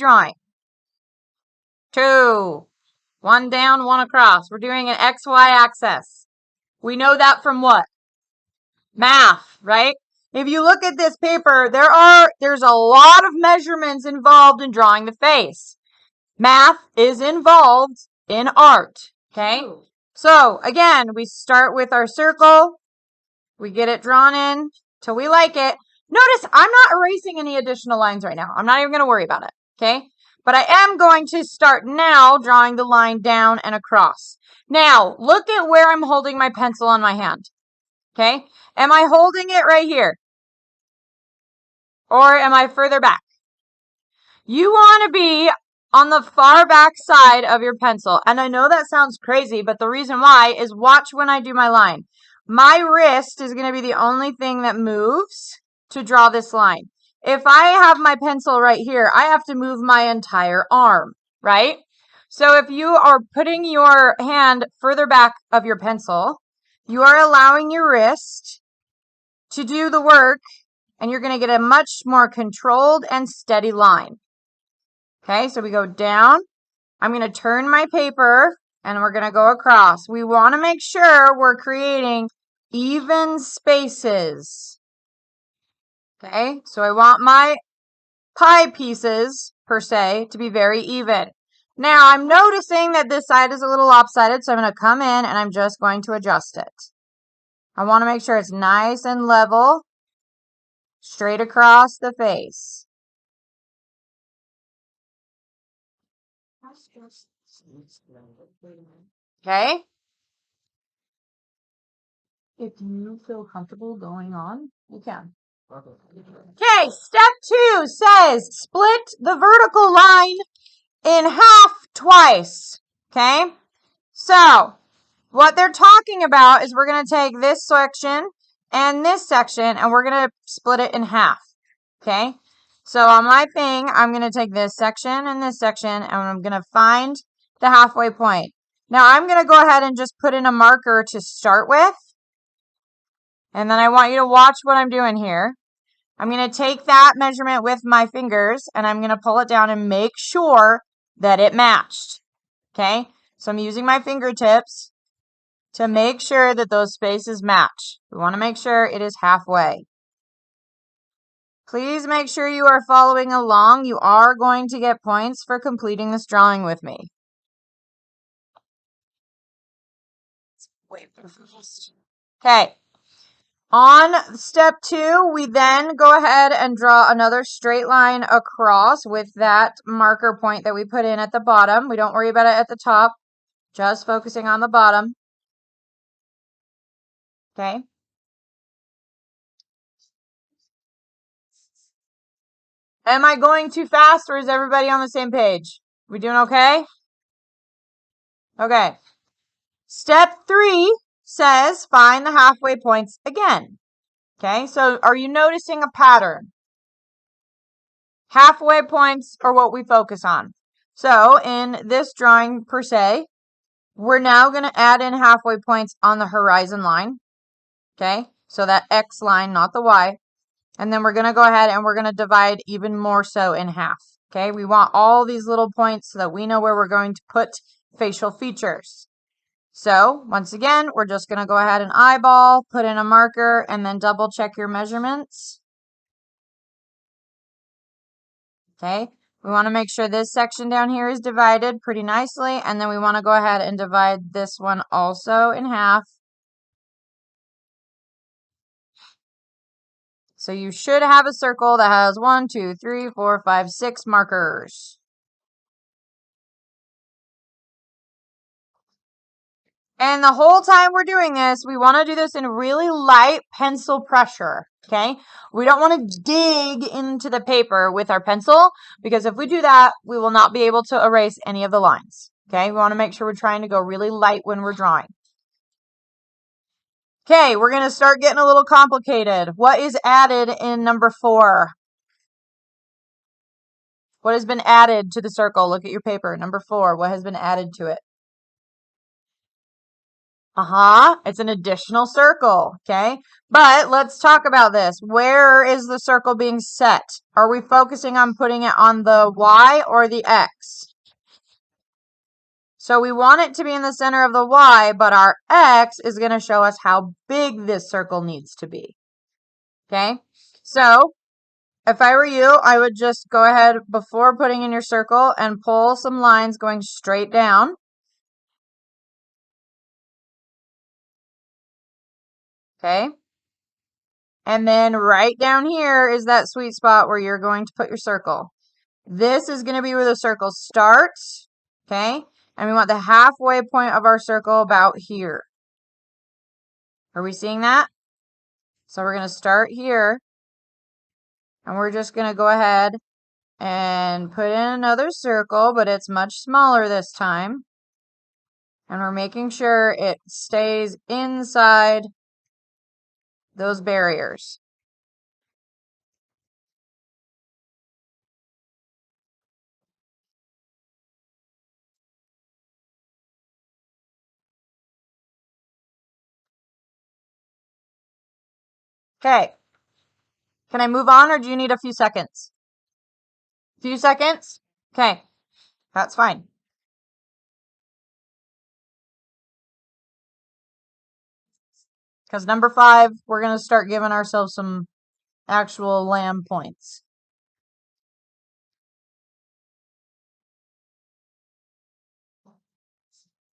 drawing? 2. 1 down, 1 across. We're doing an XY axis. We know that from what? Math, right? If you look at this paper, there's a lot of measurements involved in drawing the face. Math is involved in art, okay? So, again, we start with our circle. We get it drawn in till we like it. Notice I'm not erasing any additional lines right now. I'm not even going to worry about it, okay? But I am going to start now drawing the line down and across. Now, look at where I'm holding my pencil on my hand, okay? Am I holding it right here? Or am I further back? You want to be on the far back side of your pencil. And I know that sounds crazy, but the reason why is watch when I do my line. My wrist is going to be the only thing that moves to draw this line. If I have my pencil right here, I have to move my entire arm, right? So if you are putting your hand further back of your pencil, you are allowing your wrist to do the work, and you're going to get a much more controlled and steady line. Okay, so we go down. I'm going to turn my paper, and we're going to go across. We want to make sure we're creating even spaces. Okay, so I want my pie pieces, per se, to be very even. Now, I'm noticing that this side is a little lopsided, so I'm going to come in, and I'm just going to adjust it. I want to make sure it's nice and level, straight across the face. Okay? If you feel comfortable going on, you can. Okay, step 2 says split the vertical line in half twice. Okay? So, what they're talking about is we're going to take this section and this section and we're going to split it in half. Okay? So on my thing, I'm going to take this section and I'm going to find the halfway point. Now I'm going to go ahead and just put in a marker to start with. And then I want you to watch what I'm doing here. I'm going to take that measurement with my fingers and I'm going to pull it down and make sure that it matched. Okay? So I'm using my fingertips to make sure that those spaces match. We want to make sure it is halfway. Please make sure you are following along. You are going to get points for completing this drawing with me. Okay. On step 2, we then go ahead and draw another straight line across with that marker point that we put in at the bottom. We don't worry about it at the top, just focusing on the bottom. Okay. Am I going too fast or is everybody on the same page? We doing okay? Okay. Step 3 says find the halfway points again. Okay, so are you noticing a pattern? Halfway points are what we focus on. So in this drawing per se, we're now going to add in halfway points on the horizon line. Okay, so that X line, not the Y. And then we're going to go ahead and we're going to divide even more so in half. Okay, we want all these little points so that we know where we're going to put facial features. So once again, we're just going to go ahead and eyeball, put in a marker, and then double check your measurements. Okay, we want to make sure this section down here is divided pretty nicely, and then we want to go ahead and divide this one also in half. So you should have a circle that has 1, 2, 3, 4, 5, 6 markers. And the whole time we're doing this, we want to do this in really light pencil pressure, okay? We don't want to dig into the paper with our pencil because if we do that, we will not be able to erase any of the lines, okay? We want to make sure we're trying to go really light when we're drawing. Okay, we're going to start getting a little complicated. What is added in number 4? What has been added to the circle? Look at your paper. Number 4, what has been added to it? It's an additional circle, okay? But let's talk about this. Where is the circle being set? Are we focusing on putting it on the Y or the X? So we want it to be in the center of the Y, but our X is going to show us how big this circle needs to be, okay? So if I were you, I would just go ahead before putting in your circle and pull some lines going straight down. Okay. And then right down here is that sweet spot where you're going to put your circle. This is going to be where the circle starts. Okay. And we want the halfway point of our circle about here. Are we seeing that? So we're going to start here. And we're just going to go ahead and put in another circle, but it's much smaller this time. And we're making sure it stays inside those barriers. Okay. Can I move on or do you need a few seconds? Few seconds? Okay. That's fine. Because number 5, we're going to start giving ourselves some actual lamb points.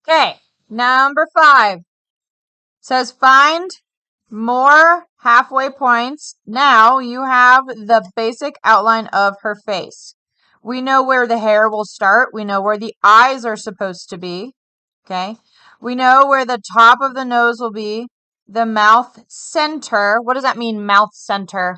Okay. Number 5 says find more halfway points. Now you have the basic outline of her face. We know where the hair will start. We know where the eyes are supposed to be. Okay. We know where the top of the nose will be. The mouth center. What does that mean, mouth center?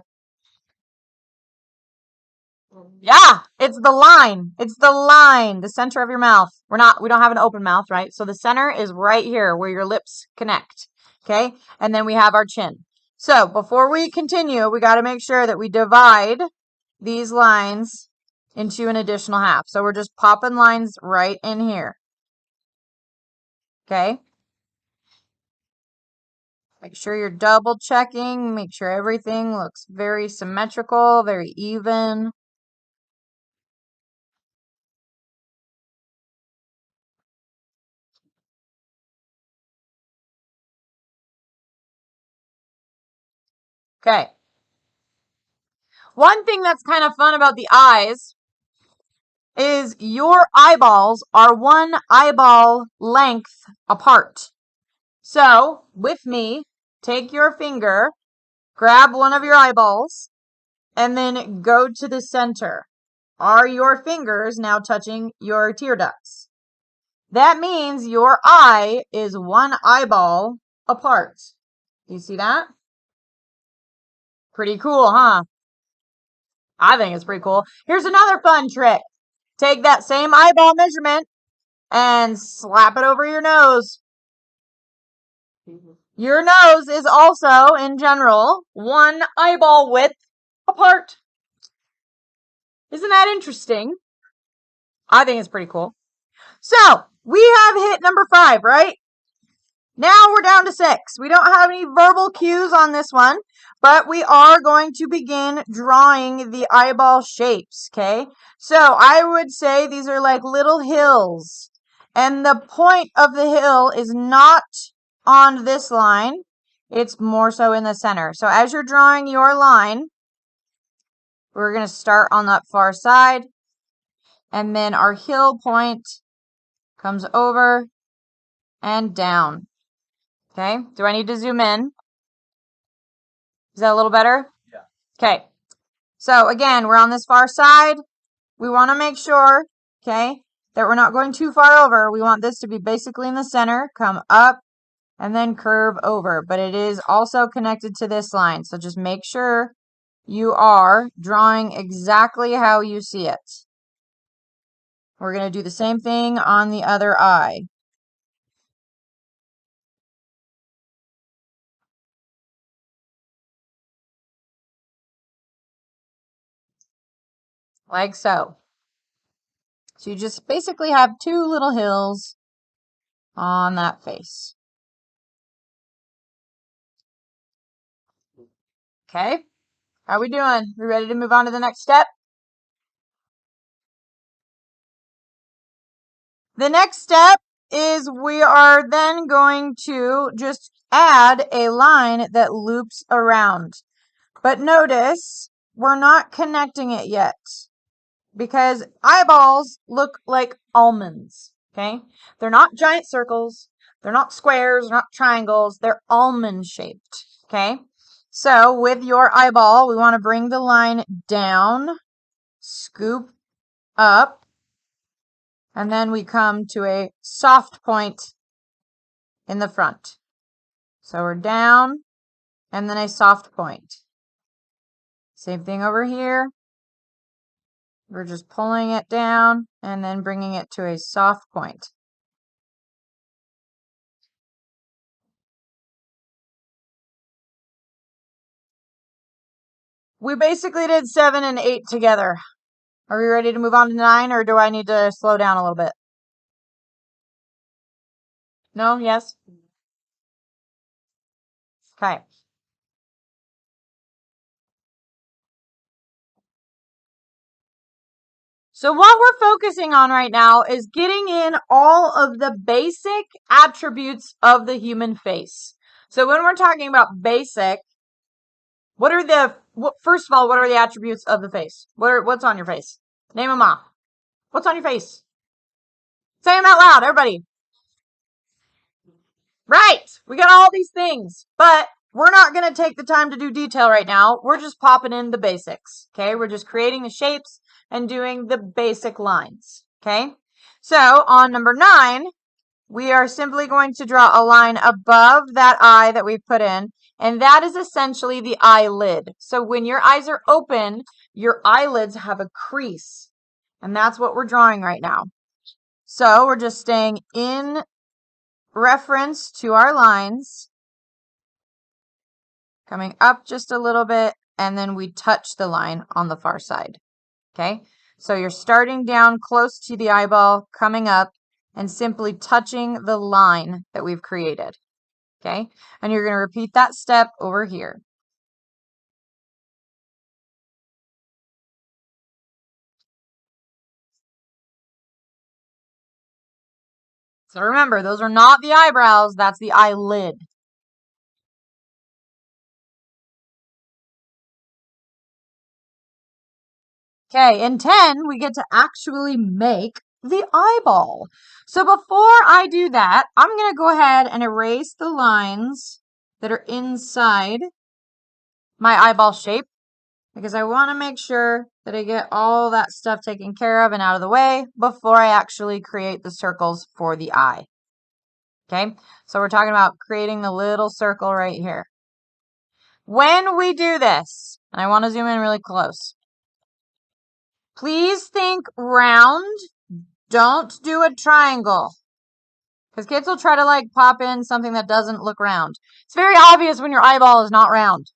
Yeah, it's the line. It's the line, the center of your mouth. We don't have an open mouth, right? So the center is right here where your lips connect. Okay. And then we have our chin. So before we continue, we got to make sure that we divide these lines into an additional half. So we're just popping lines right in here. Okay. Make sure you're double checking. Make sure everything looks very symmetrical, very even. Okay. One thing that's kind of fun about the eyes is your eyeballs are one eyeball length apart. So, with me, take your finger, grab one of your eyeballs, and then go to the center. Are your fingers now touching your tear ducts? That means your eye is one eyeball apart. You see that? Pretty cool, huh? I think it's pretty cool. Here's another fun trick. Take that same eyeball measurement and slap it over your nose. Your nose is also, in general, one eyeball width apart. Isn't that interesting? I think it's pretty cool. So, we have hit number 5, right? Now we're down to 6. We don't have any verbal cues on this one, but we are going to begin drawing the eyeball shapes, okay? So I would say these are like little hills, and the point of the hill is not on this line. It's more so in the center. So as you're drawing your line, we're going to start on that far side, and then our hill point comes over and down. Okay, do I need to zoom in? Is that a little better? Yeah. Okay, so again, we're on this far side. We want to make sure, okay, that we're not going too far over. We want this to be basically in the center, come up, and then curve over. But it is also connected to this line, so just make sure you are drawing exactly how you see it. We're going to do the same thing on the other eye. Like so. So you just basically have 2 little hills on that face. Okay, how we doing? We ready to move on to the next step? The next step is we are then going to just add a line that loops around. But notice we're not connecting it yet because eyeballs look like almonds, okay? They're not giant circles, they're not squares, they're not triangles, they're almond shaped, okay? So with your eyeball, we want to bring the line down, scoop up, and then we come to a soft point in the front. So we're down and then a soft point. Same thing over here. We're just pulling it down and then bringing it to a soft point. We basically did 7 and 8 together. Are we ready to move on to 9, or do I need to slow down a little bit? No? Yes? Okay. So what we're focusing on right now is getting in all of the basic attributes of the human face. So when we're talking about basic, first of all, what are the attributes of the face? What's on your face? Name them off. What's on your face? Say them out loud, everybody. Right. We got all these things, but we're not going to take the time to do detail right now. We're just popping in the basics. Okay. We're just creating the shapes and doing the basic lines. Okay. So on number 9, we are simply going to draw a line above that eye that we've put in, and that is essentially the eyelid. So when your eyes are open, your eyelids have a crease, and that's what we're drawing right now. So we're just staying in reference to our lines, coming up just a little bit, and then we touch the line on the far side. Okay, so you're starting down close to the eyeball, coming up, and simply touching the line that we've created. Okay, and you're going to repeat that step over here. So remember, those are not the eyebrows, that's the eyelid. Okay, in 10, we get to actually make the eyeball. So before I do that, I'm going to go ahead and erase the lines that are inside my eyeball shape because I want to make sure that I get all that stuff taken care of and out of the way before I actually create the circles for the eye. Okay, so we're talking about creating the little circle right here. When we do this, and I want to zoom in really close, please think round. Don't do a triangle. Because kids will try to like pop in something that doesn't look round. It's very obvious when your eyeball is not round.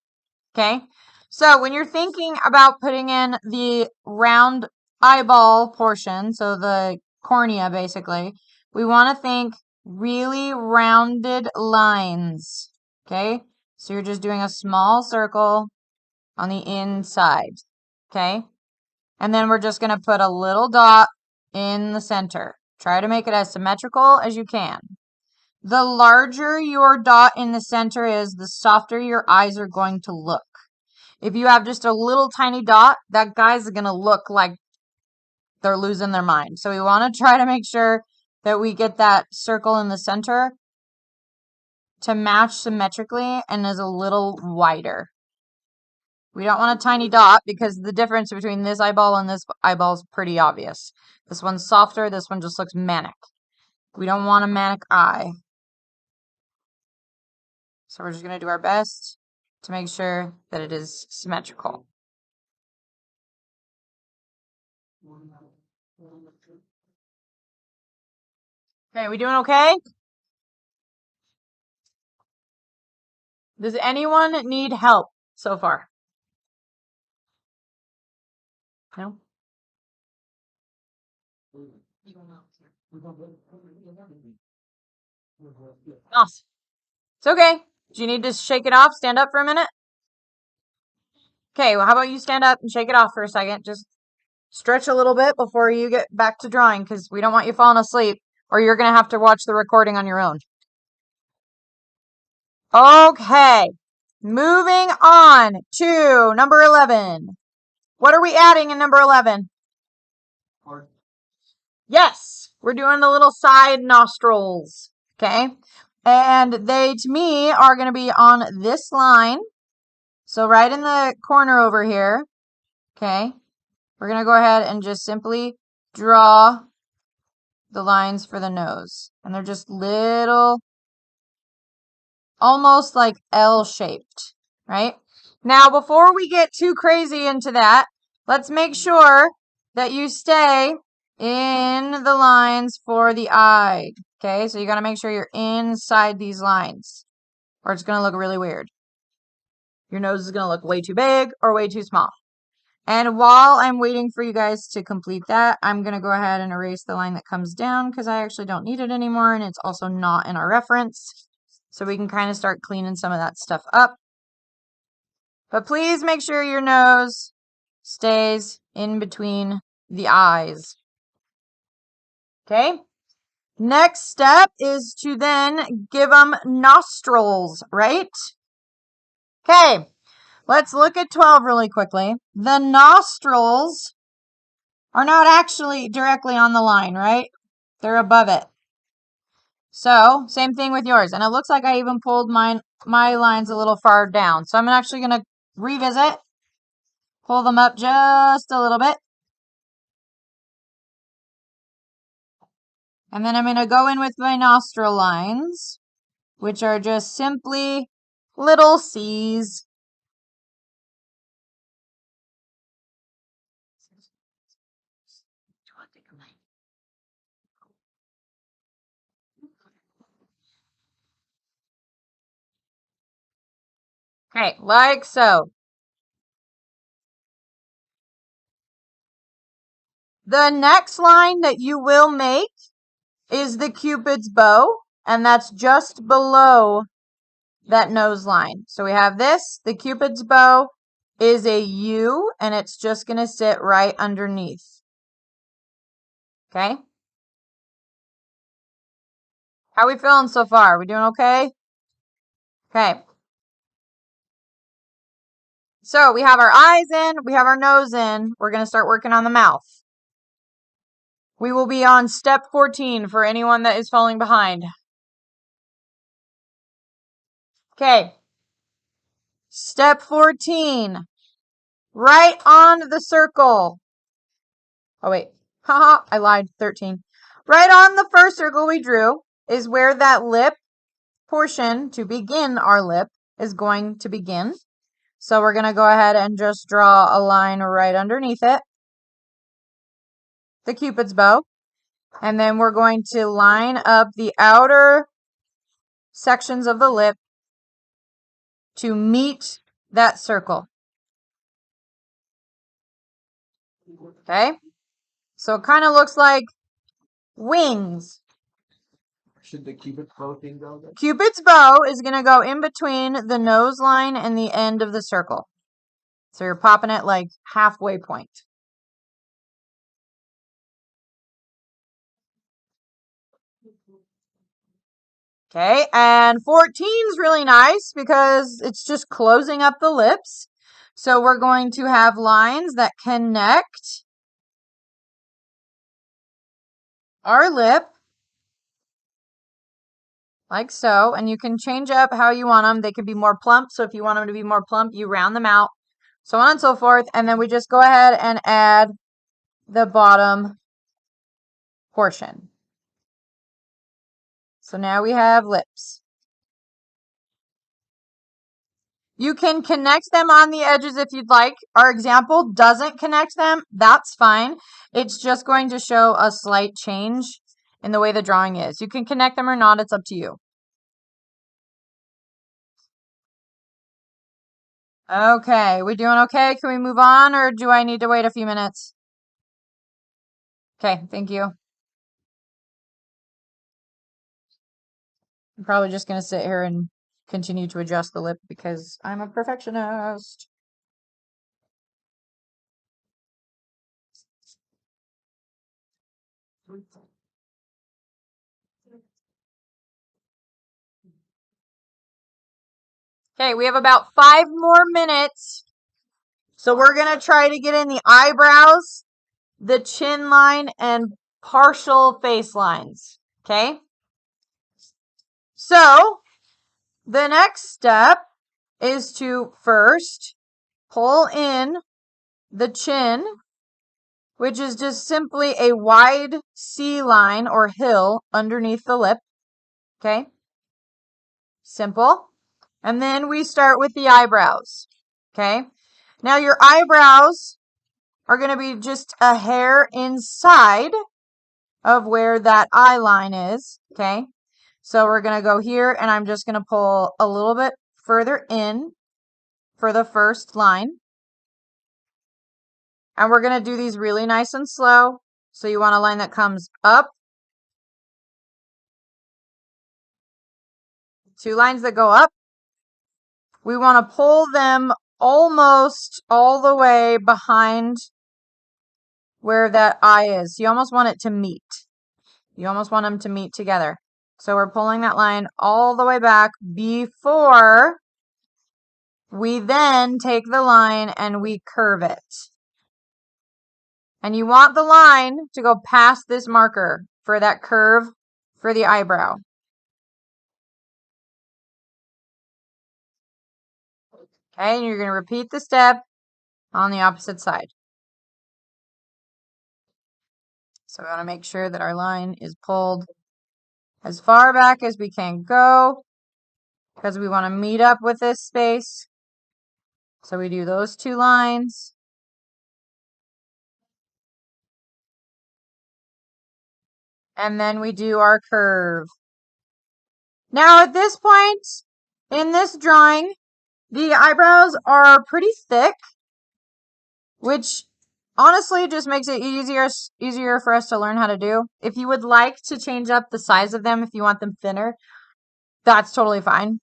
Okay? So when you're thinking about putting in the round eyeball portion, so the cornea basically, we want to think really rounded lines. Okay? So you're just doing a small circle on the inside. Okay? And then we're just going to put a little dot in the center. Try to make it as symmetrical as you can. The larger your dot in the center is, the softer your eyes are going to look. If you have just a little tiny dot, that guy's going to look like they're losing their mind. So we want to try to make sure that we get that circle in the center to match symmetrically and is a little wider. We don't want a tiny dot because the difference between this eyeball and this eyeball is pretty obvious. This one's softer, this one just looks manic. We don't want a manic eye. So we're just going to do our best to make sure that it is symmetrical. Okay, we doing okay? Does anyone need help so far? No? Awesome. It's okay. Do you need to shake it off? Stand up for a minute? Okay, well, how about you stand up and shake it off for a second? Just stretch a little bit before you get back to drawing because we don't want you falling asleep or you're going to have to watch the recording on your own. Okay, moving on to number 11. What are we adding in number 11? Yes, we're doing the little side nostrils. Okay, and they, to me, are going to be on this line. So right in the corner over here. Okay, we're going to go ahead and just simply draw the lines for the nose. And they're just little, almost like L-shaped, right? Now, before we get too crazy into that, let's make sure that you stay in the lines for the eye. Okay, so you got to make sure you're inside these lines or it's going to look really weird. Your nose is going to look way too big or way too small. And while I'm waiting for you guys to complete that, I'm going to go ahead and erase the line that comes down because I actually don't need it anymore and it's also not in our reference. So we can kind of start cleaning some of that stuff up. But please make sure your nose stays in between the eyes. Okay? Next step is to then give them nostrils, right? Okay, let's look at 12 really quickly. The nostrils are not actually directly on the line, right? They're above it. So, same thing with yours. And it looks like I even pulled my lines a little far down. So I'm actually going to revisit, pull them up just a little bit. And then I'm going to go in with my nostril lines, which are just simply little C's. Okay, like so. The next line that you will make is the Cupid's bow, and that's just below that nose line. So we have this, the Cupid's bow is a U, and it's just going to sit right underneath. Okay? How we feeling so far? We doing okay? Okay. So we have our eyes in, we have our nose in. We're going to start working on the mouth. We will be on step 14 for anyone that is falling behind. Okay. Step 14. Right on the circle. Oh, wait. Haha, I lied. 13. Right on the first circle we drew is where that lip portion to begin our lip is going to begin. So we're going to go ahead and just draw a line right underneath it, the Cupid's bow. And then we're going to line up the outer sections of the lip to meet that circle. Okay? So it kind of looks like wings. Should the Cupid's bow thing go there? Cupid's bow is going to go in between the nose line and the end of the circle. So you're popping it like halfway point. Okay, and 14 is really nice because it's just closing up the lips. So we're going to have lines that connect our lip like so, and you can change up how you want them. They can be more plump, so if you want them to be more plump, you round them out, so on and so forth. And then we just go ahead and add the bottom portion. So now we have lips. You can connect them on the edges if you'd like. Our example doesn't connect them. That's fine. It's just going to show a slight change in the way the drawing is. You can connect them or not. It's up to you. Okay, we doing okay? Can we move on or do I need to wait a few minutes? Okay, thank you. I'm probably just going to sit here and continue to adjust the lip because I'm a perfectionist. Okay, we have about 5 more minutes. So we're going to try to get in the eyebrows, the chin line, and partial face lines. Okay? So the next step is to first pull in the chin, which is just simply a wide C line or hill underneath the lip. Okay? Simple. And then we start with the eyebrows. Okay? Now your eyebrows are going to be just a hair inside of where that eye line is. Okay? So we're going to go here and I'm just going to pull a little bit further in for the first line. And we're going to do these really nice and slow. So you want a line that comes up. 2 lines that go up. We want to pull them almost all the way behind where that eye is. You almost want it to meet. You almost want them to meet together. So we're pulling that line all the way back before we then take the line and we curve it. And you want the line to go past this marker for that curve for the eyebrow. Okay, and you're going to repeat the step on the opposite side. So we want to make sure that our line is pulled as far back as we can go because we want to meet up with this space. So we do those 2 lines. And then we do our curve. Now at this point in this drawing, the eyebrows are pretty thick, which honestly just makes it easier for us to learn how to do. If you would like to change up the size of them, if you want them thinner, that's totally fine.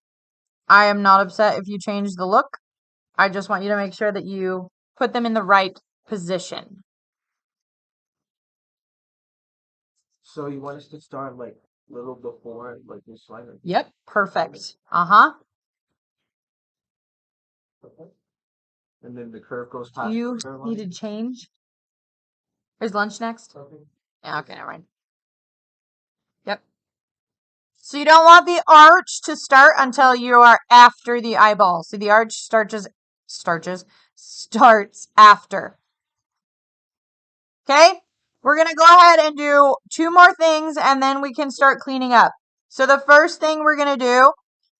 I am not upset if you change the look. I just want you to make sure that you put them in the right position. So you want us to start like a little before like this line? Yep, perfect. Uh-huh. Okay. And then the curve goes past You the curve need line? to change. Is lunch next? Okay. Yeah, okay, never mind. Yep. So you don't want the arch to start until you are after the eyeball. So the arch starts after. Okay? We're going to go ahead and do 2 more things and then we can start cleaning up. So the first thing we're going to do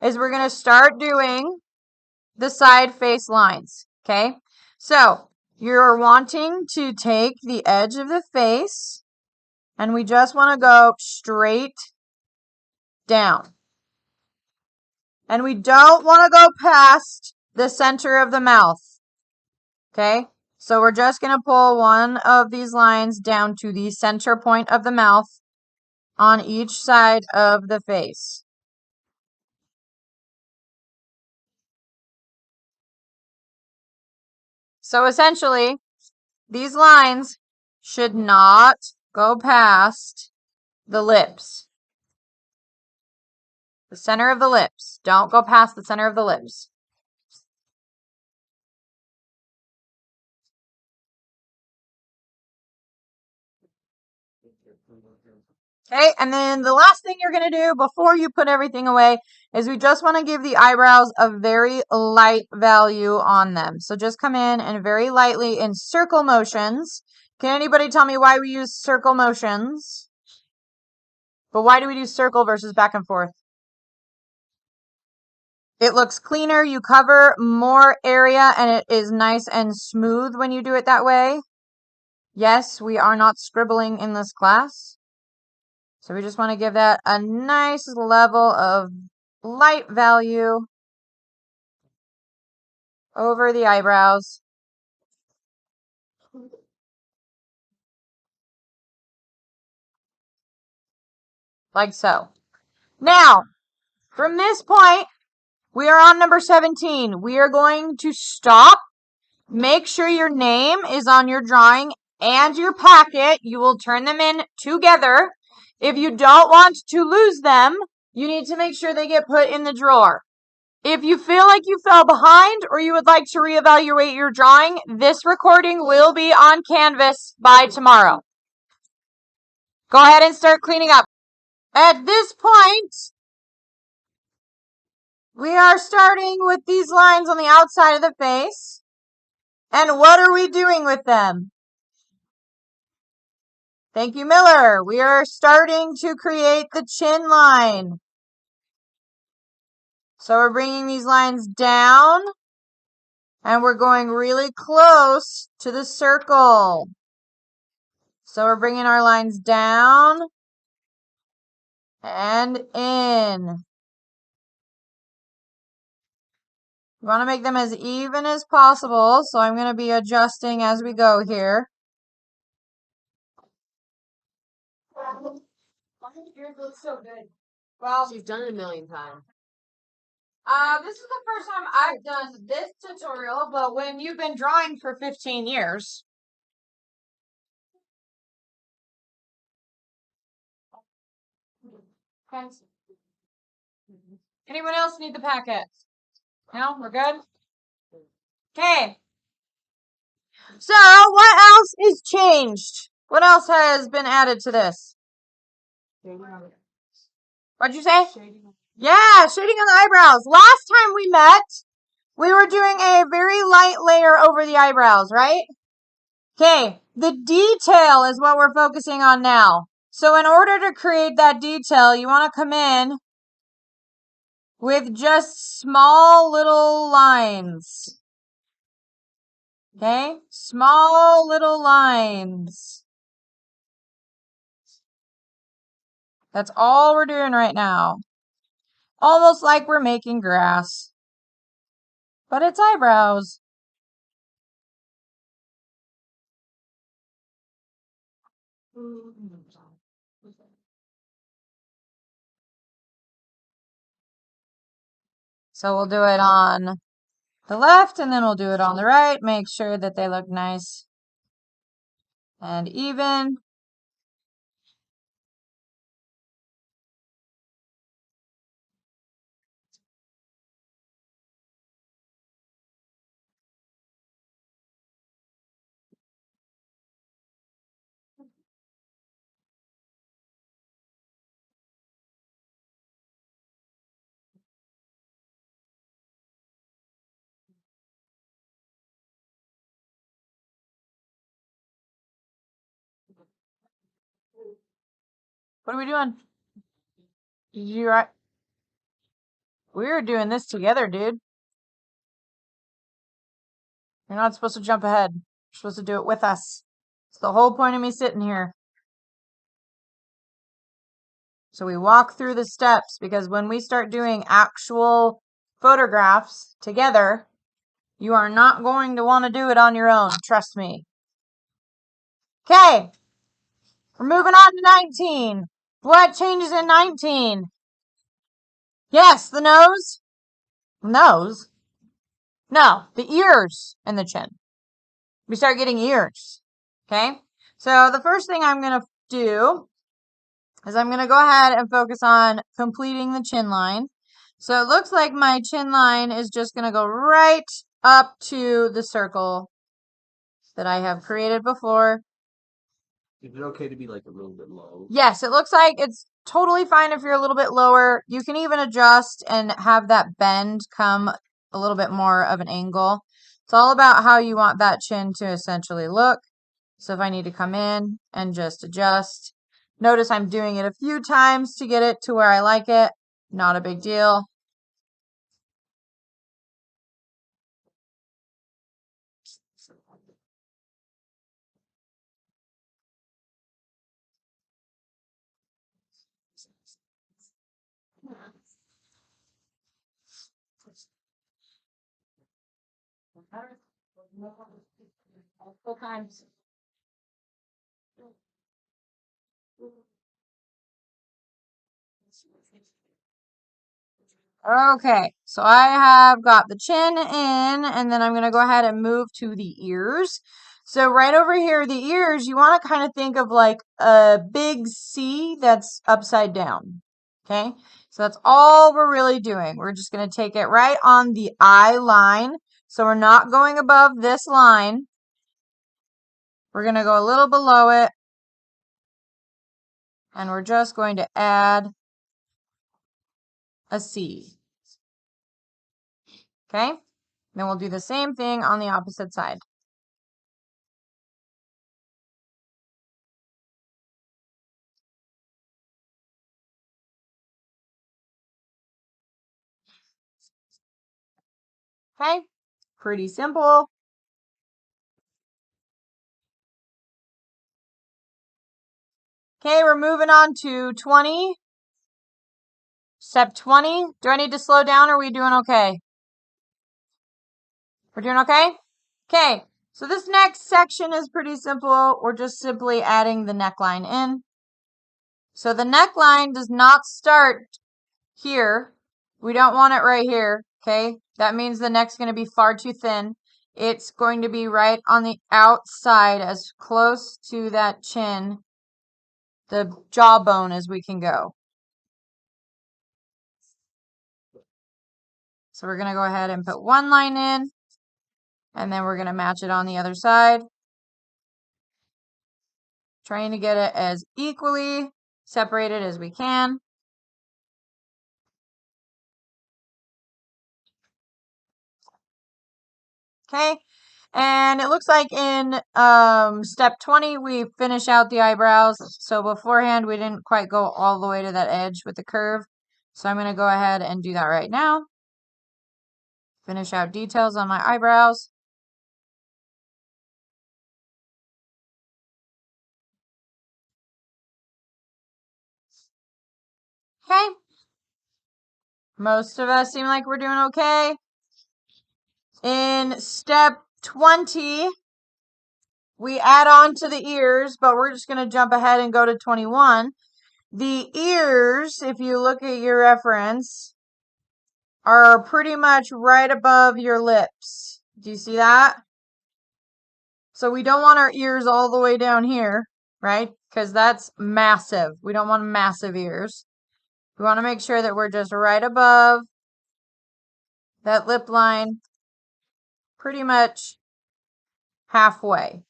is we're going to start doing the side face lines. Okay? So you're wanting to take the edge of the face and we just want to go straight down. And we don't want to go past the center of the mouth. Okay? So we're just going to pull one of these lines down to the center point of the mouth on each side of the face. So essentially, these lines should not go past the lips. The center of the lips. Don't go past the center of the lips. Okay, and then the last thing you're going to do before you put everything away is we just want to give the eyebrows a very light value on them. So just come in and very lightly in circle motions. Can anybody tell me why we use circle motions? But why do we do circle versus back and forth? It looks cleaner, you cover more area, and it is nice and smooth when you do it that way. Yes, we are not scribbling in this class. So we just want to give that a nice level of light value over the eyebrows. Like so. Now, from this point, we are on number 17. We are going to stop. Make sure your name is on your drawing and your packet. You will turn them in together. If you don't want to lose them, you need to make sure they get put in the drawer. If you feel like you fell behind or you would like to reevaluate your drawing, this recording will be on Canvas by tomorrow. Go ahead and start cleaning up. At this point, we are starting with these lines on the outside of the face. And what are we doing with them? Thank you, Miller. We are starting to create the chin line. So we're bringing these lines down and we're going really close to the circle. So we're bringing our lines down and in. We want to make them as even as possible, so I'm going to be adjusting as we go here. Yours looks so good. Well, She's done it a million times. this is the first time I've done this tutorial, but when you've been drawing for 15 years. Anyone else need the packet? No, we're good? Okay. So, what else is changed? What else has been added to this? What'd you say? Yeah, shading on the eyebrows. Last time we met, we were doing a very light layer over the eyebrows, right? Okay, the detail is what we're focusing on now. So in order to create that detail, you want to come in with just small little lines. Okay, small little lines. That's all we're doing right now. Almost like we're making grass. But it's eyebrows. So we'll do it on the left and then we'll do it on the right. Make sure that they look nice and even. What are we doing? Did you right? We're doing this together, dude. You're not supposed to jump ahead. You're supposed to do it with us. It's the whole point of me sitting here. So we walk through the steps because when we start doing actual photographs together, you are not going to want to do it on your own. Trust me. Okay. We're moving on to 19. What changes in 19? Yes, the nose. Nose? No, the ears and the chin. We start getting ears. Okay? So the first thing I'm going to do is I'm going to go ahead and focus on completing the chin line. So it looks like my chin line is just going to go right up to the circle that I have created before. Is it okay to be like a little bit low? Yes, it looks like it's totally fine if you're a little bit lower. You can even adjust and have that bend come a little bit more of an angle. It's all about how you want that chin to essentially look. So if I need to come in and just adjust, notice I'm doing it a few times to get it to where I like it. Not a big deal. Multiple times. Okay, so I have got the chin in, and then I'm going to go ahead and move to the ears. So right over here, the ears, you want to kind of think of like a big C that's upside down. Okay, so that's all we're really doing. We're just going to take it right on the eye line. So we're not going above this line. We're going to go a little below it. And we're just going to add a C. Okay, then we'll do the same thing on the opposite side. Okay, pretty simple. Okay, we're moving on to 20. Step 20. Do I need to slow down or are we doing okay? We're doing okay? Okay, so this next section is pretty simple. We're just simply adding the neckline in. So the neckline does not start here. We don't want it right here, okay? That means the neck's going to be far too thin. It's going to be right on the outside, as close to that chin, the jawbone, as we can go. So we're going to go ahead and put one line in, and then we're going to match it on the other side. Trying to get it as equally separated as we can. Okay, and it looks like in step 20 we finish out the eyebrows. So beforehand we didn't quite go all the way to that edge with the curve. So I'm going to go ahead and do that right now. Finish out details on my eyebrows. Okay, most of us seem like we're doing okay. In step 20, we add on to the ears, but we're just going to jump ahead and go to 21. The ears, if you look at your reference, are pretty much right above your lips. Do you see that? So we don't want our ears all the way down here, right? Because that's massive. We don't want massive ears. We want to make sure that we're just right above that lip line, pretty much halfway.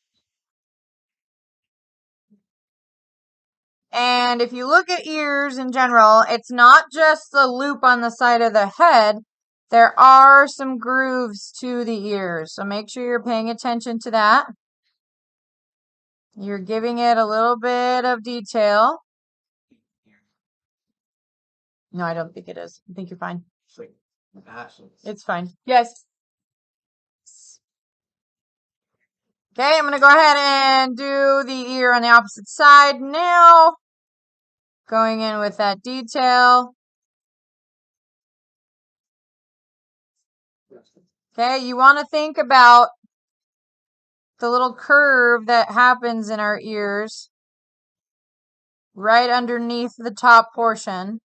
And if you look at ears in general, it's not just the loop on the side of the head. There are some grooves to the ears. So make sure you're paying attention to that. You're giving it a little bit of detail. No, I don't think it is. I think you're fine. It's fine. Yes. Okay, I'm going to go ahead and do the ear on the opposite side now. Going in with that detail. Okay, you want to think about the little curve that happens in our ears right underneath the top portion.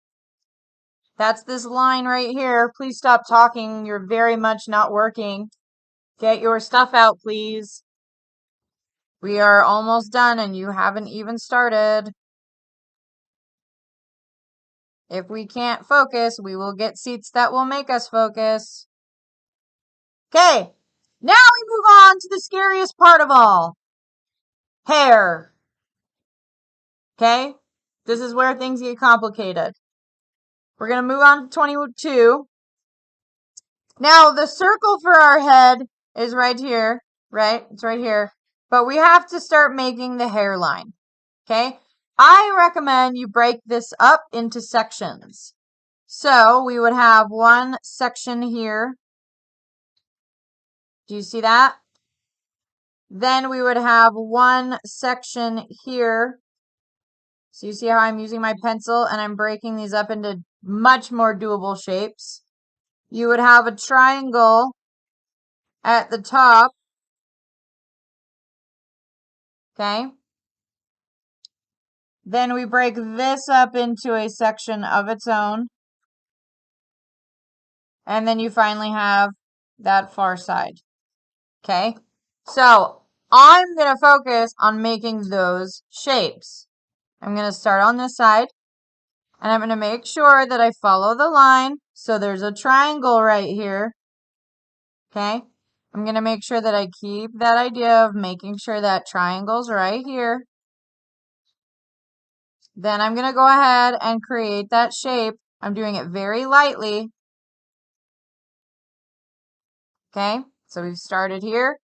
That's this line right here. Please stop talking. You're very much not working. Get your stuff out, please. We are almost done and you haven't even started. If we can't focus, we will get seats that will make us focus. Okay, now we move on to the scariest part of all. Hair. Okay, this is where things get complicated. We're going to move on to 22. Now, the circle for our head is right here, right? It's right here. But we have to start making the hairline, okay? I recommend you break this up into sections. So we would have one section here. Do you see that? Then we would have one section here. So you see how I'm using my pencil and I'm breaking these up into much more doable shapes. You would have a triangle at the top. Okay. Then we break this up into a section of its own. And then you finally have that far side. Okay. So I'm going to focus on making those shapes. I'm going to start on this side, and I'm going to make sure that I follow the line. So there's a triangle right here. Okay. I'm going to make sure that I keep that idea of making sure that triangle's right here. Then I'm going to go ahead and create that shape. I'm doing it very lightly. Okay, so we've started here.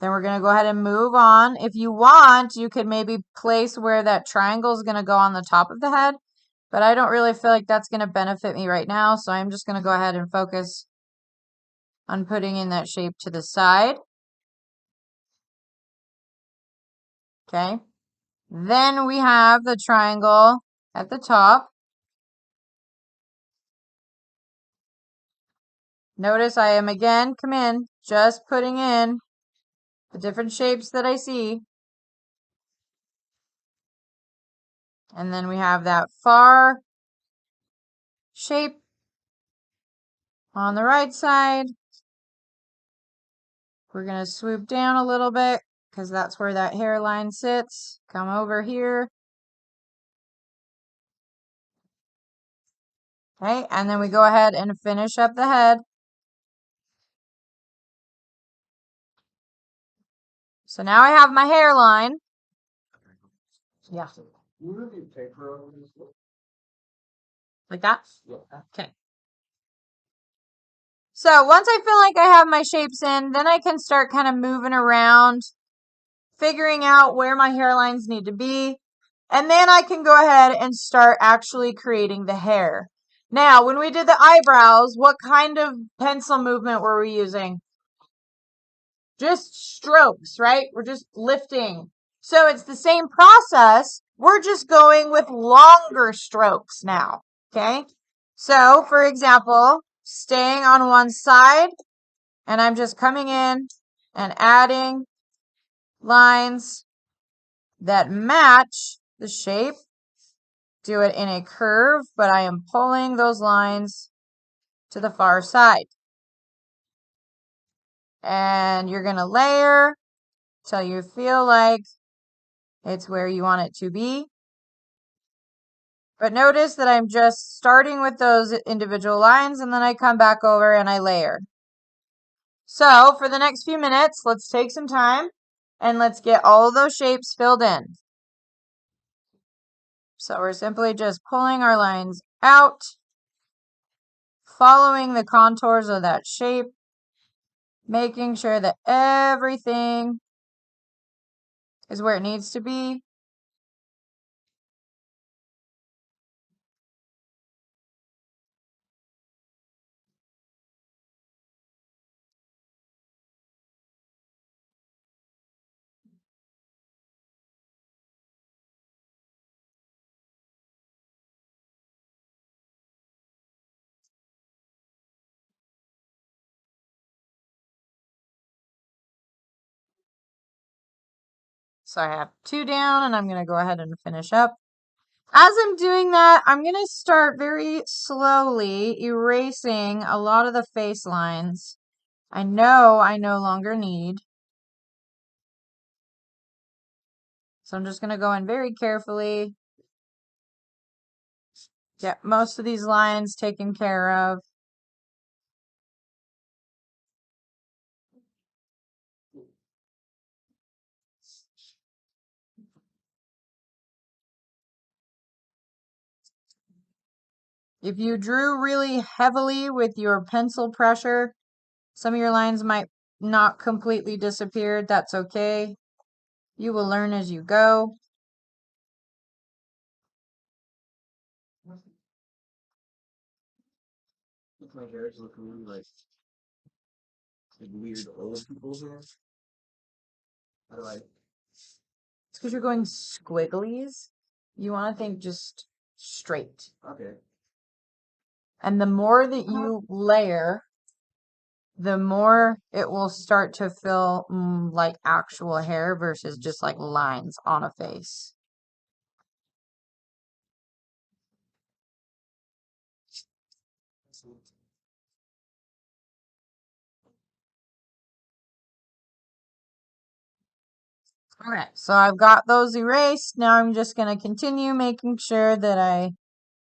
Then we're going to go ahead and move on. If you want, you could maybe place where that triangle is going to go on the top of the head, but I don't really feel like that's going to benefit me right now, so I'm just going to go ahead and focus on putting in that shape to the side. Okay, then we have the triangle at the top. Notice I am again, come in, just putting in the different shapes that I see. And then we have that far shape on the right side. We're going to swoop down a little bit because that's where that hairline sits. Come over here. Okay, and then we go ahead and finish up the head. So now I have my hairline. Yeah. You really paper over this one? Like that? Yeah. Okay. So once I feel like I have my shapes in, then I can start kind of moving around, figuring out where my hairlines need to be. And then I can go ahead and start actually creating the hair. Now, when we did the eyebrows, what kind of pencil movement were we using? Just strokes, right? We're just lifting. So it's the same process. We're just going with longer strokes now. Okay. So for example, staying on one side, and I'm just coming in and adding lines that match the shape. Do it in a curve, but I am pulling those lines to the far side. And you're going to layer till you feel like it's where you want it to be. But notice that I'm just starting with those individual lines, and then I come back over and I layer. So for the next few minutes, let's take some time and let's get all of those shapes filled in. So we're simply just pulling our lines out, following the contours of that shape, making sure that everything is where it needs to be. So I have two down, and I'm going to go ahead and finish up. As I'm doing that, I'm going to start very slowly erasing a lot of the face lines I know I no longer need. So I'm just going to go in very carefully, get most of these lines taken care of. If you drew really heavily with your pencil pressure, some of your lines might not completely disappear. That's okay. You will learn as you go. My hair is looking really like weird old people's hair. How do I? It's because you're going squigglies. You want to think just straight. Okay. And the more that you layer, the more it will start to feel like actual hair versus just like lines on a face. Okay, so I've got those erased. Now I'm just going to continue making sure that I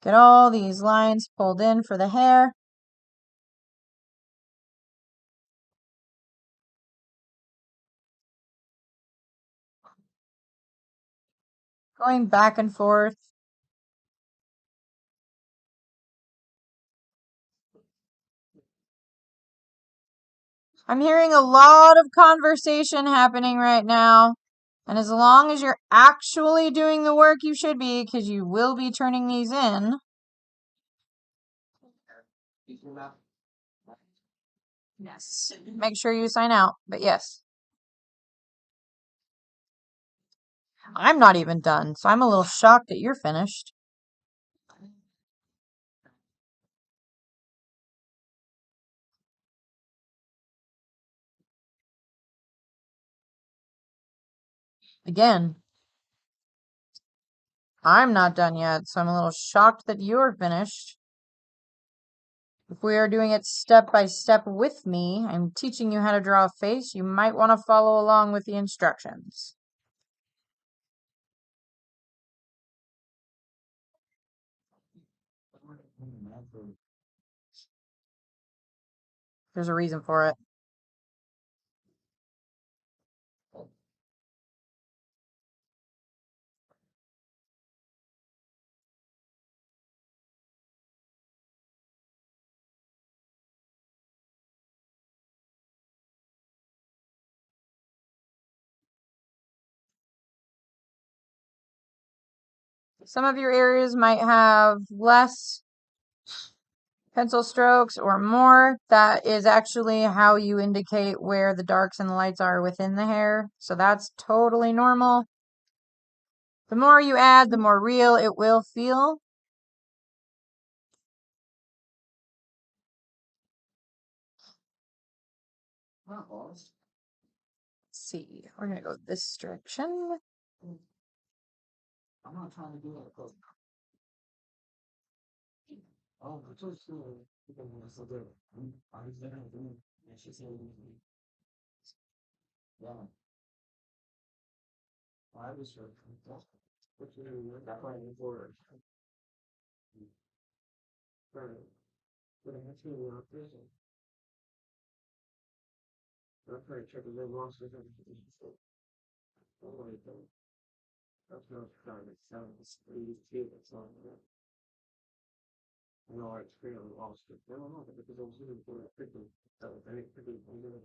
get all these lines pulled in for the hair. Going back and forth. I'm hearing a lot of conversation happening right now. And as long as you're actually doing the work you should be, because you will be turning these in. Yes. Make sure you sign out, but yes. I'm not even done, so I'm a little shocked that you're finished. Again, I'm not done yet, so I'm a little shocked that you're finished. If we are doing it step by step with me, I'm teaching you how to draw a face. You might want to follow along with the instructions. There's a reason for it. Some of your areas might have less pencil strokes or more. That is actually how you indicate where the darks and the lights are within the hair. So that's totally normal. The more you add, the more real it will feel. Let's see. We're going to go this direction. I'm not trying to do it. Oh, it's so cool. It's so good. I was there doing it. And she said, yeah, I was sure. What you do, that way before. But I'm actually not prison. I'm trying to check the lost with everything. Oh, my God. That's not trying to sound please feel it's on there. No, it's fairly lost it. I don't know, because I was looking for a picture. That was very pretty. I'm gonna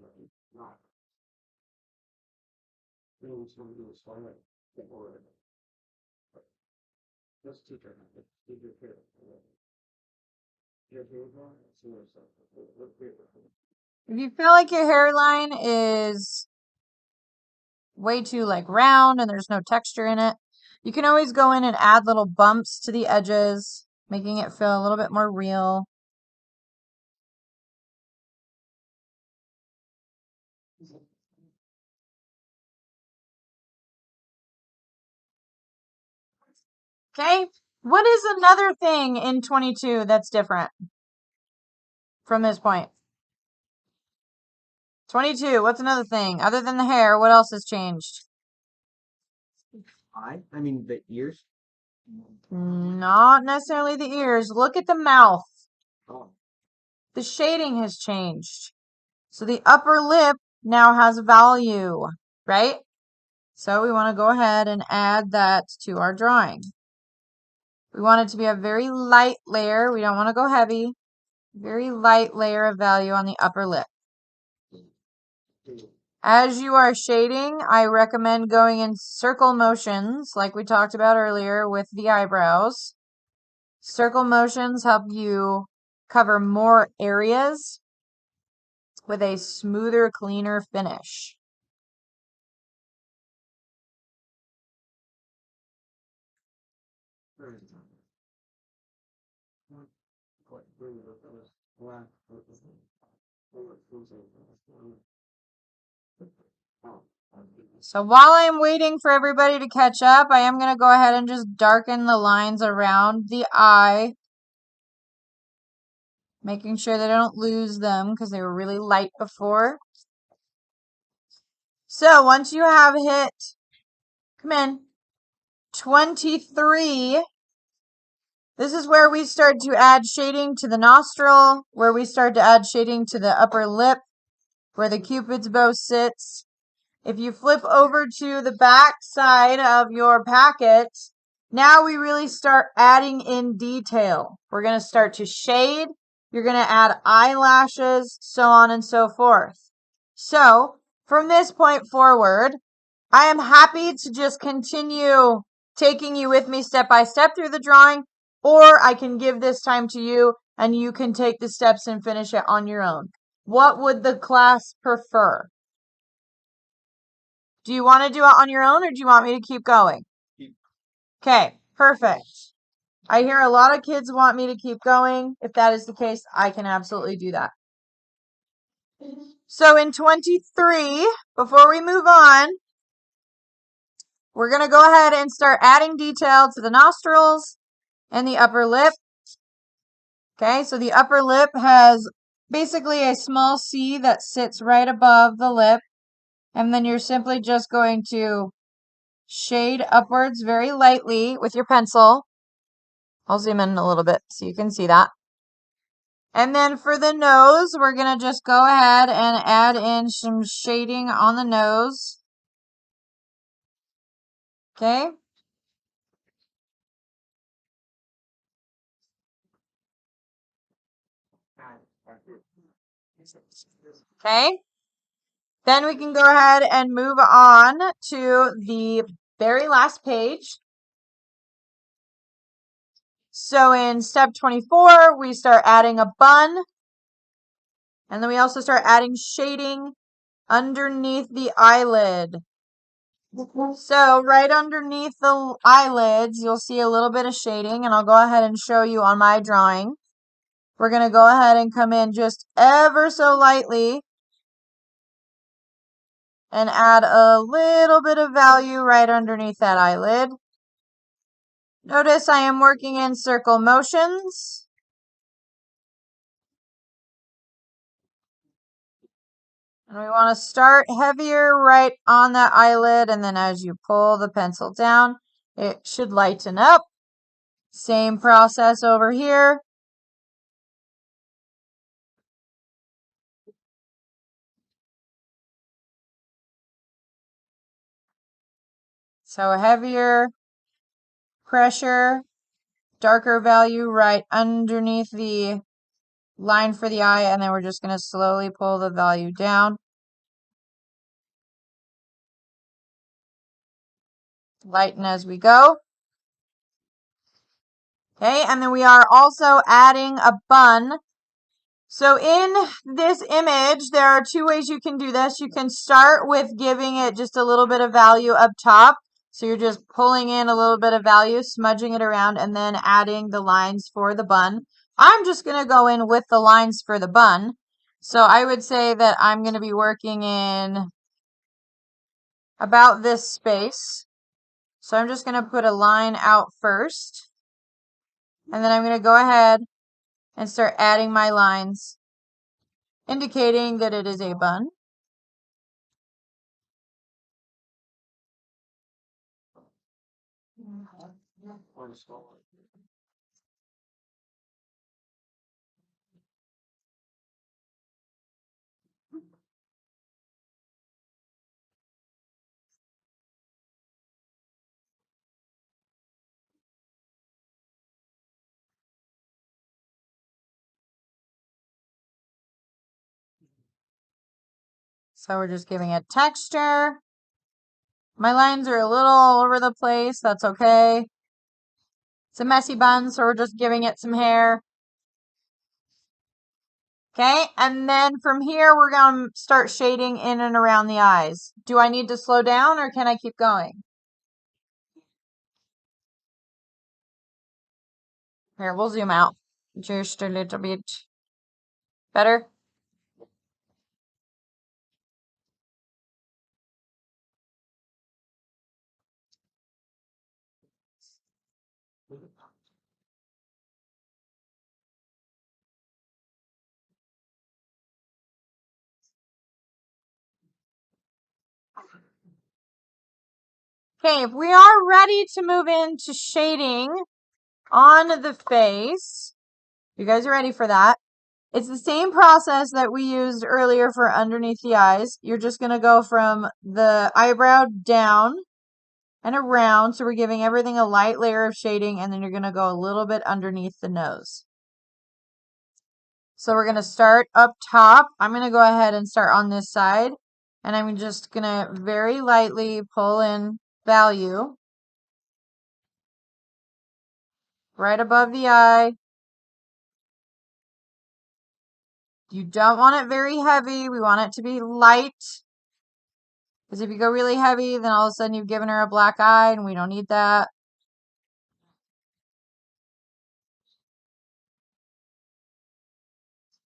not. You know, what's going to do is fine. Or let's teach her. Teach her here. If If you feel like your hairline is way too like round and there's no texture in it, you can always go in and add little bumps to the edges, making it feel a little bit more real. Okay, what is another thing in 22 that's different from this point? 22, what's another thing? Other than the hair, what else has changed? I mean the ears. Not necessarily the ears. Look at the mouth. Oh, The shading has changed. So the upper lip now has value, right? So we want to go ahead and add that to our drawing. We want it to be a very light layer. We don't want to go heavy. Very light layer of value on the upper lip. As you are shading, I recommend going in circle motions, like we talked about earlier with the eyebrows. Circle motions help you cover more areas with a smoother, cleaner finish. So while I'm waiting for everybody to catch up, I am going to go ahead and just darken the lines around the eye, making sure that I don't lose them because they were really light before. So once you have hit Come in. 23. This is where we start to add shading to the nostril, where we start to add shading to the upper lip, where the cupid's bow sits. If you flip over to the back side of your packet, now we really start adding in detail. We're going to start to shade. You're going to add eyelashes, so on and so forth. So from this point forward, I am happy to just continue taking you with me step by step through the drawing, or I can give this time to you and you can take the steps and finish it on your own. What would the class prefer? Do you want to do it on your own or do you want me to keep going? Okay, perfect. I hear a lot of kids want me to keep going. If that is the case, I can absolutely do that. So in 23, before we move on, we're going to go ahead and start adding detail to the nostrils and the upper lip. Okay, so the upper lip has basically a small C that sits right above the lip. And then you're simply just going to shade upwards very lightly with your pencil. I'll zoom in a little bit so you can see that. And then for the nose, we're going to just go ahead and add in some shading on the nose. Okay. Okay. Then we can go ahead and move on to the very last page. So in step 24, we start adding a bun. And then we also start adding shading underneath the eyelid. So right underneath the eyelids, you'll see a little bit of shading, and I'll go ahead and show you on my drawing. We're going to go ahead and come in just ever so lightly and add a little bit of value right underneath that eyelid. Notice I am working in circle motions. And we want to start heavier right on that eyelid, and then as you pull the pencil down, it should lighten up. Same process over here. So heavier pressure, darker value right underneath the line for the eye, and then we're just going to slowly pull the value down. Lighten as we go. Okay, and then we are also adding a bun. So in this image, there are two ways you can do this. You can start with giving it just a little bit of value up top. So you're just pulling in a little bit of value, smudging it around, and then adding the lines for the bun. I'm just going to go in with the lines for the bun. So I would say that I'm going to be working in about this space. So I'm just going to put a line out first. And then I'm going to go ahead and start adding my lines, indicating that it is a bun. So we're just giving it texture. My lines are a little all over the place. That's okay. It's a messy bun, so we're just giving it some hair. Okay, and then from here, we're going to start shading in and around the eyes. Do I need to slow down or can I keep going? Here, we'll zoom out just a little bit. Better? Okay, if we are ready to move into shading on the face, you guys are ready for that. It's the same process that we used earlier for underneath the eyes. You're just going to go from the eyebrow down and around. So we're giving everything a light layer of shading, and then you're going to go a little bit underneath the nose. So we're going to start up top. I'm going to go ahead and start on this side, and I'm just going to very lightly pull in value right above the eye. You don't want it very heavy. We want it to be light. Because if you go really heavy, then all of a sudden you've given her a black eye, and we don't need that.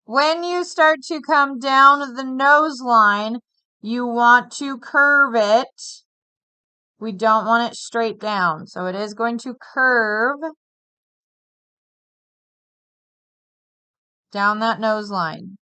When you start to come down the nose line, you want to curve it. We don't want it straight down. So it is going to curve down that nose line.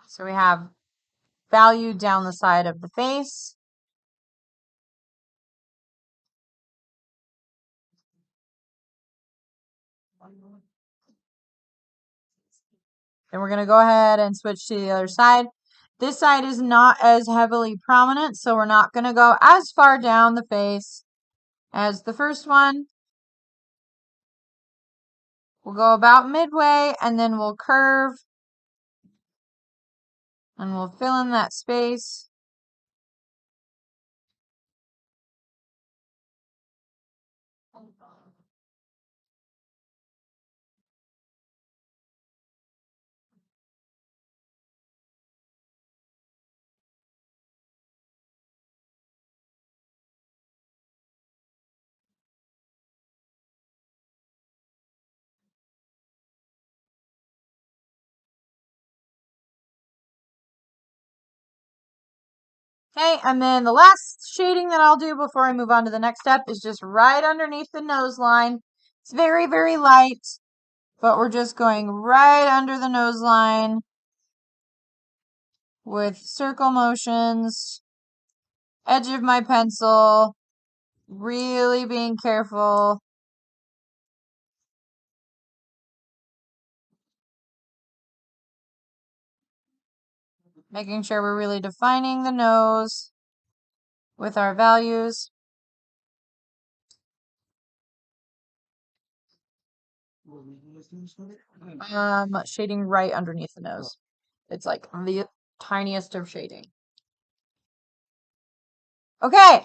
So we have value down the side of the face. Then we're going to go ahead and switch to the other side. This side is not as heavily prominent, so we're not going to go as far down the face as the first one. We'll go about midway, and then we'll curve, and we'll fill in that space. Okay, and then the last shading that I'll do before I move on to the next step is just right underneath the nose line. It's very, very light, but we're just going right under the nose line with circle motions, edge of my pencil, really being careful. Making sure we're really defining the nose with our values. Shading right underneath the nose. It's like the tiniest of shading. Okay,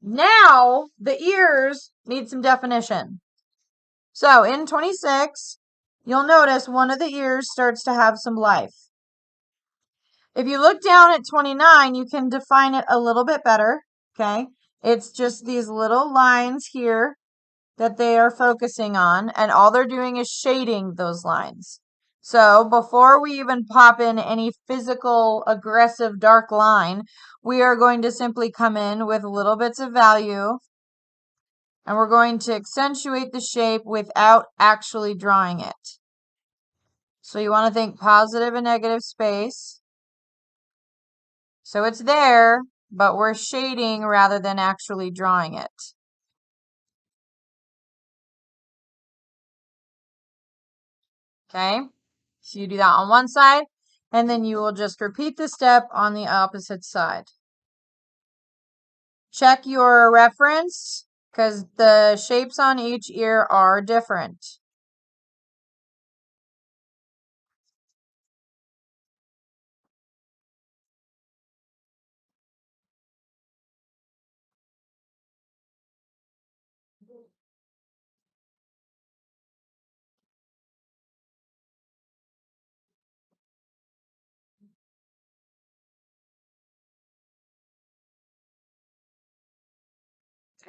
now the ears need some definition. So in 26, you'll notice one of the ears starts to have some life. If you look down at 29, you can define it a little bit better, okay? It's just these little lines here that they are focusing on, and all they're doing is shading those lines. So before we even pop in any physical, aggressive, dark line, we are going to simply come in with little bits of value, and we're going to accentuate the shape without actually drawing it. So you want to think positive and negative space. So it's there, but we're shading rather than actually drawing it. Okay, so you do that on one side, and then you will just repeat the step on the opposite side. Check your reference, because the shapes on each ear are different.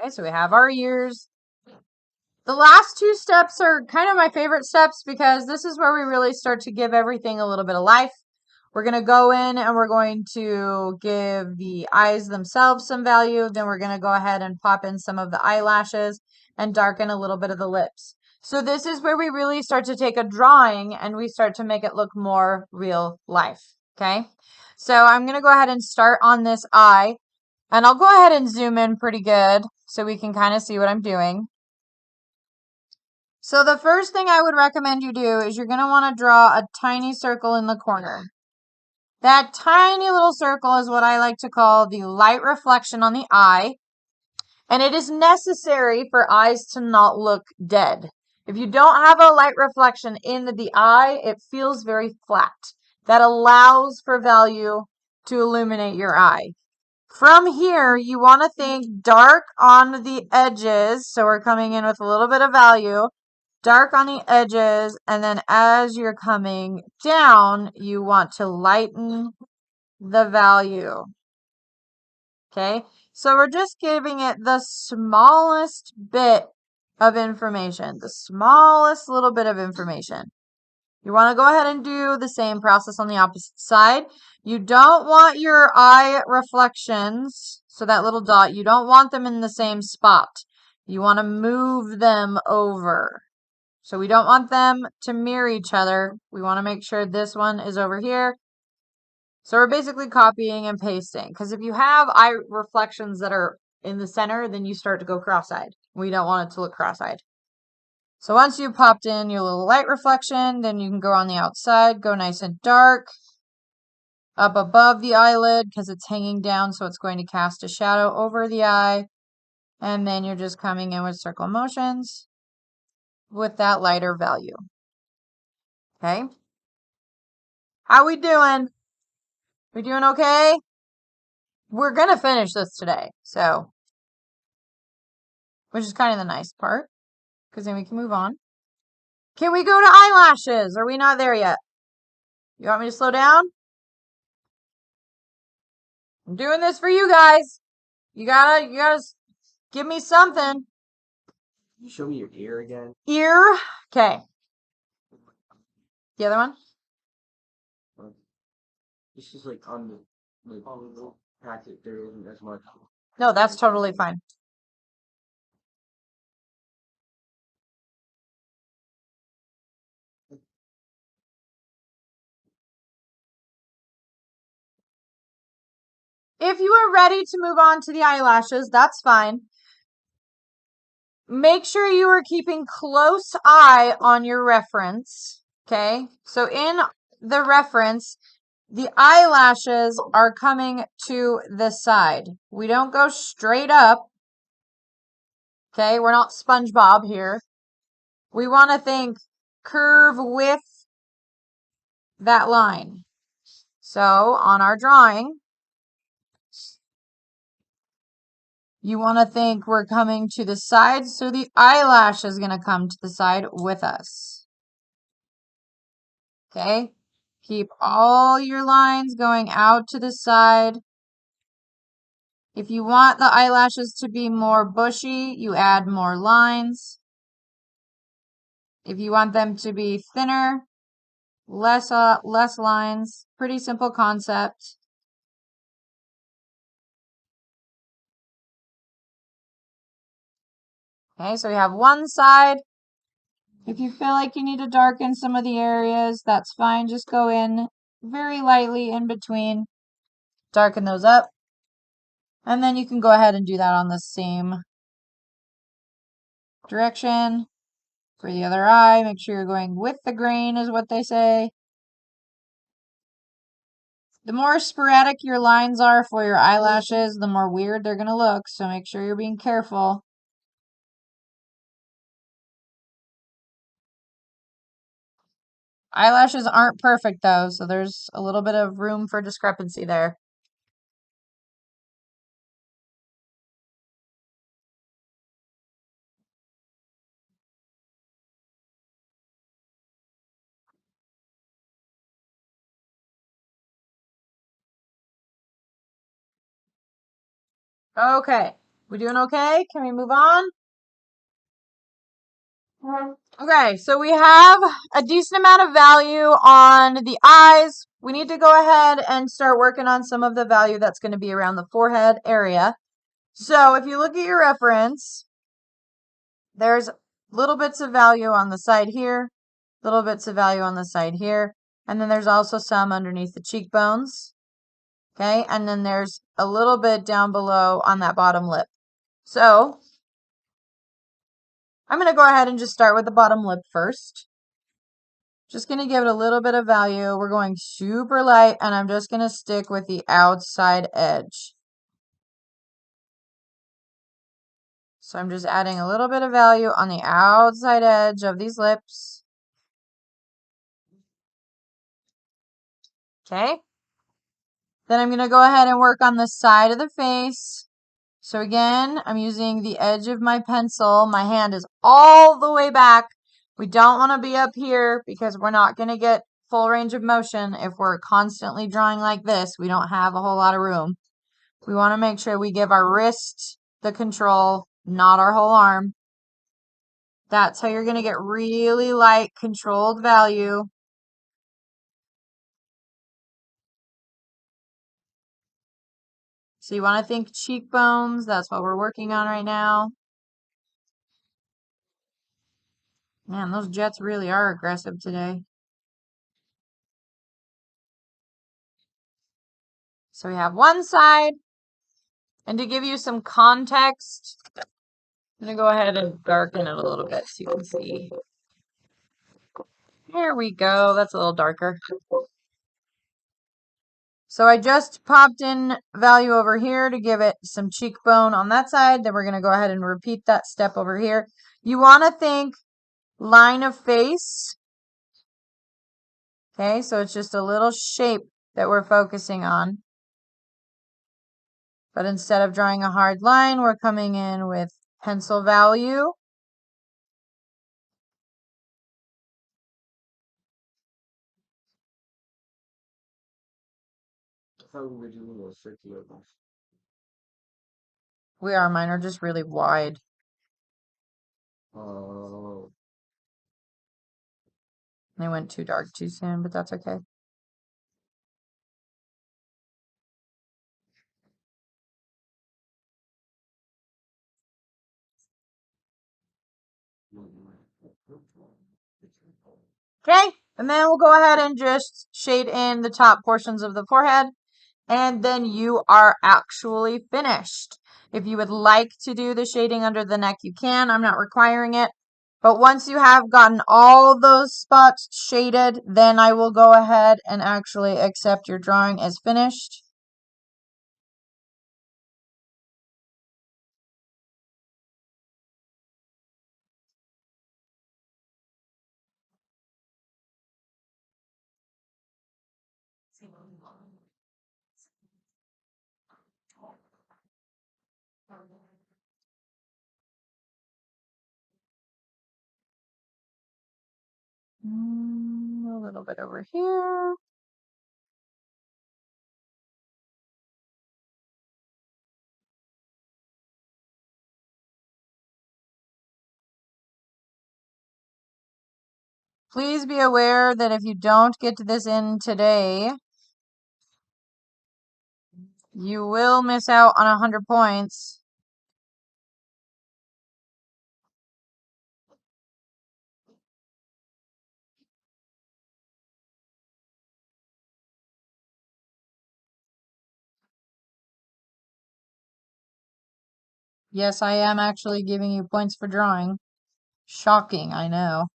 Okay, so we have our ears. The last two steps are kind of my favorite steps because this is where we really start to give everything a little bit of life. We're going to go in and we're going to give the eyes themselves some value. Then we're going to go ahead and pop in some of the eyelashes and darken a little bit of the lips. So this is where we really start to take a drawing and we start to make it look more real life. Okay. So I'm going to go ahead and start on this eye, and I'll go ahead and zoom in pretty good so we can kind of see what I'm doing. So the first thing I would recommend you do is you're going to want to draw a tiny circle in the corner. That tiny little circle is what I like to call the light reflection on the eye. And it is necessary for eyes to not look dead. If you don't have a light reflection in the eye, it feels very flat. That allows for value to illuminate your eye. From here, you want to think dark on the edges. So we're coming in with a little bit of value. Dark on the edges. And then as you're coming down, you want to lighten the value. Okay, so we're just giving it the smallest bit of information, the smallest little bit of information. You want to go ahead and do the same process on the opposite side. You don't want your eye reflections, so that little dot, you don't want them in the same spot. You want to move them over. So we don't want them to mirror each other. We want to make sure this one is over here. So we're basically copying and pasting, because if you have eye reflections that are in the center, then you start to go cross-eyed. We don't want it to look cross-eyed. So once you've popped in your little light reflection, then you can go on the outside, go nice and dark, up above the eyelid because it's hanging down, so it's going to cast a shadow over the eye. And then you're just coming in with circle motions with that lighter value. Okay? How we doing? We doing okay? We're going to finish this today, so, which is kind of the nice part, because then we can move on. Can we go to eyelashes? Are we not there yet? You want me to slow down? I'm doing this for you guys. You gotta give me something. You show me your ear again. Ear. Okay. The other one? This is like on the packet. There isn't as much. No, that's totally fine. If you are ready to move on to the eyelashes, that's fine. Make sure you are keeping close eye on your reference. Okay, so in the reference, the eyelashes are coming to the side. We don't go straight up. Okay, we're not SpongeBob here. We want to think curve with that line. So on our drawing, you want to think we're coming to the side, so the eyelash is going to come to the side with us. Okay, keep all your lines going out to the side. If you want the eyelashes to be more bushy, you add more lines. If you want them to be thinner, less lines. Pretty simple concept. Okay, so we have one side. If you feel like you need to darken some of the areas, that's fine. Just go in very lightly in between. Darken those up. And then you can go ahead and do that on the same direction for the other eye. Make sure you're going with the grain is what they say. The more sporadic your lines are for your eyelashes, the more weird they're going to look. So make sure you're being careful. Eyelashes aren't perfect though, so there's a little bit of room for discrepancy there. Okay, we doing okay? Can we move on? Okay, so we have a decent amount of value on the eyes. we need to go ahead and start working on some of the value that's going to be around the forehead area. So if you look at your reference, there's little bits of value on the side here, little bits of value on the side here, and then there's also some underneath the cheekbones. Okay, and then there's a little bit down below on that bottom lip. So I'm going to go ahead and just start with the bottom lip first. Just going to give it a little bit of value. We're going super light, and I'm just going to stick with the outside edge. So I'm just adding a little bit of value on the outside edge of these lips. Okay. Then I'm going to go ahead and work on the side of the face. So again, I'm using the edge of my pencil. My hand is all the way back. We don't want to be up here because we're not going to get full range of motion if we're constantly drawing like this. We don't have a whole lot of room. We want to make sure we give our wrist the control, not our whole arm. That's how you're going to get really light, controlled value. So you want to think cheekbones. That's what we're working on right now. Man, those jets really are aggressive today. So we have one side. And to give you some context, I'm going to go ahead and darken it a little bit so you can see. There we go. That's a little darker. So I just popped in value over here to give it some cheekbone on that side. Then we're going to go ahead and repeat that step over here. You want to think line of face. Okay, so it's just a little shape that we're focusing on. But instead of drawing a hard line, we're coming in with pencil value. How would you know circular ones? Mine are just really wide. Oh. They went too dark too soon, but that's okay. Okay, and then we'll go ahead and just shade in the top portions of the forehead, and then you are actually finished. If you would like to do the shading under the neck, you can. I'm not requiring it. But once you have gotten all those spots shaded, then I will go ahead and actually accept your drawing as finished. A little bit over here. Please be aware that if you don't get to this in today, you will miss out on 100 points. Yes, I am actually giving you points for drawing. Shocking, I know.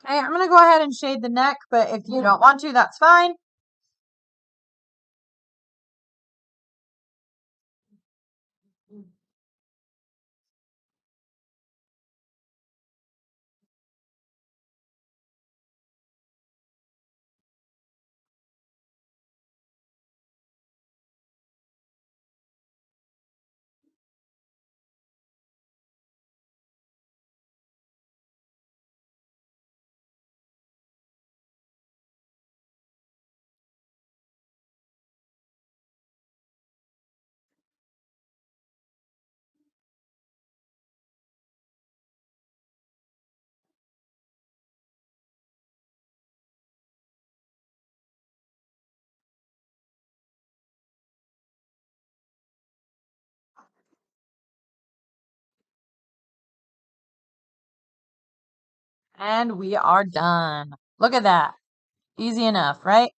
Okay, I'm going to go ahead and shade the neck, but if you don't want to, that's fine. And we are done. Look at that. Easy enough, right?